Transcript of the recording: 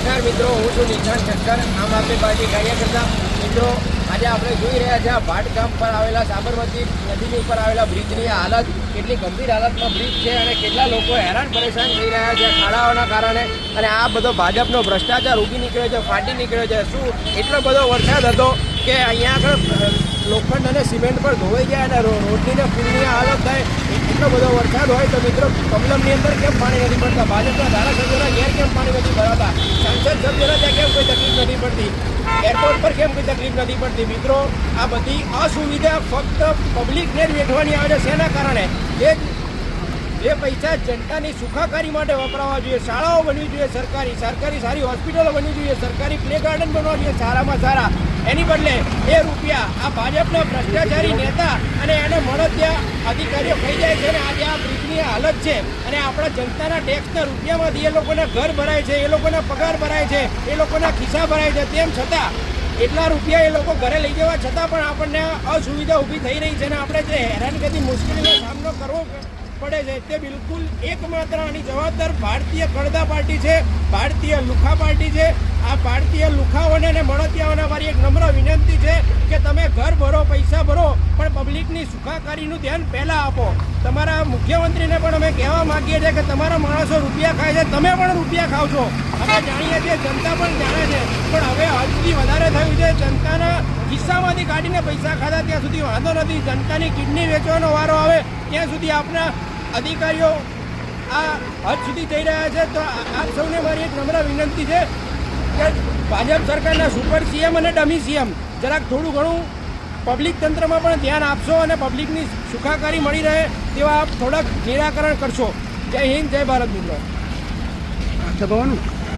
નમસ્કાર મિત્રો, હું છું નિશાન ઠક્કર, આમ આદમી પાર્ટી કાર્યકર્તા. મિત્રો, આજે આપણે જોઈ રહ્યા છીએ ભાટ ગામ પર આવેલા સાબરમતી નદીની ઉપર આવેલા બ્રિજની હાલત, કેટલી ગંભીર હાલતમાં બ્રિજ છે અને કેટલા લોકો હેરાન પરેશાન થઈ રહ્યા છે ખાડાઓના કારણે. અને આ બધો ભાજપનો ભ્રષ્ટાચાર ઉગી નીકળ્યો છે, ફાટી નીકળ્યો છે. શું એટલો બધો વરસાદ હતો કે અહીંયા આગળ લોખંડ અને સિમેન્ટ પર ધોવાઈ ગયા અને રોડની ને પુલની હાલત થાય. એટલો બધો વરસાદ હોય તો મિત્રો કમલમની અંદર કેમ પાણી નથી પડતા? ભાજપના ધારાસભ્યોના ઘેર કેમ પાણી નથી ભરાતા? સાંસદ સભ્યોના ત્યાં કેમ કોઈ તકલીફ નથી પડતી? એરપોર્ટ પર કેમ કોઈ તકલીફ નથી પડતી? મિત્રો, આ બધી અસુવિધા ફક્ત પબ્લિકને જ વેઠવાની આવે છે. શેના કારણે? જે પૈસા જનતાની સુખાકારી માટે વપરાવા જોઈએ, શાળાઓ બનવી જોઈએ, સરકારી સારી હોસ્પિટલો બનવી જોઈએ, સરકારી પ્લે ગાર્ડન બનવા જોઈએ સારામાં સારા. એની બદલે એ રૂપિયા આ ભાજપના ભ્રષ્ટાચારી નેતા અને એને મળતિયા અધિકારીઓ ખાઈ જાય છે. અને આજે આ બ્રિજની હાલત છે અને આપણા જનતાના ટેક્સના રૂપિયામાંથી એ લોકોના ઘર ભરાય છે, એ લોકોના પગાર ભરાય છે, એ લોકોના ખિસ્સા ભરાય છે. તેમ છતાં એટલા રૂપિયા એ લોકો ઘરે લઈ જવા છતાં પણ આપણને અસુવિધા ઊભી થઈ રહી છે અને આપણે જે હેરાનગતિ મુશ્કેલીનો સામનો કરવો પડે છે તે બિલકુલ એકમાત્ર આની જવાબદાર ભારતીય કડદા પાર્ટી છે, ભારતીય લુખા પાર્ટી છે. આ ભારતીય લુખાઓને અને મળતિયાઓને મારી એક નમ્ર વિનંતી છે કે તમે ઘર ભરો, પૈસા ભરો, પણ પબ્લિકની સુખાકારીનું ધ્યાન પહેલાં આપો. તમારા મુખ્યમંત્રીને પણ અમે કહેવા માગીએ છીએ કે તમારા માણસો રૂપિયા ખાય છે, તમે પણ રૂપિયા ખાવ છો. અમે જાણીએ છીએ, જનતા પણ જાણે છે, પણ હવે હદથી વધારે થયું છે. જનતાના ખિસ્સામાંથી કાઢીને પૈસા ખાધા ત્યાં સુધી વાંધો નથી. જનતાની કિડની વેચવાનો વારો આવે ત્યાં સુધી આપણા અધિકારીઓ આ હદ સુધી જઈ રહ્યા છે. તો આપ સૌને મારી એક નમ્ર વિનંતી છે કે ભાજપ સરકારના સુપર સીએમ અને ડમી સીએમ જરાક થોડું ઘણું પબ્લિક તંત્રમાં પણ ધ્યાન આપશો અને પબ્લિકની સુખાકારી મળી રહે તેવા આપ થોડાક નિરાકરણ કરશો. જય હિન્દ, જય ભારત મિત્રો.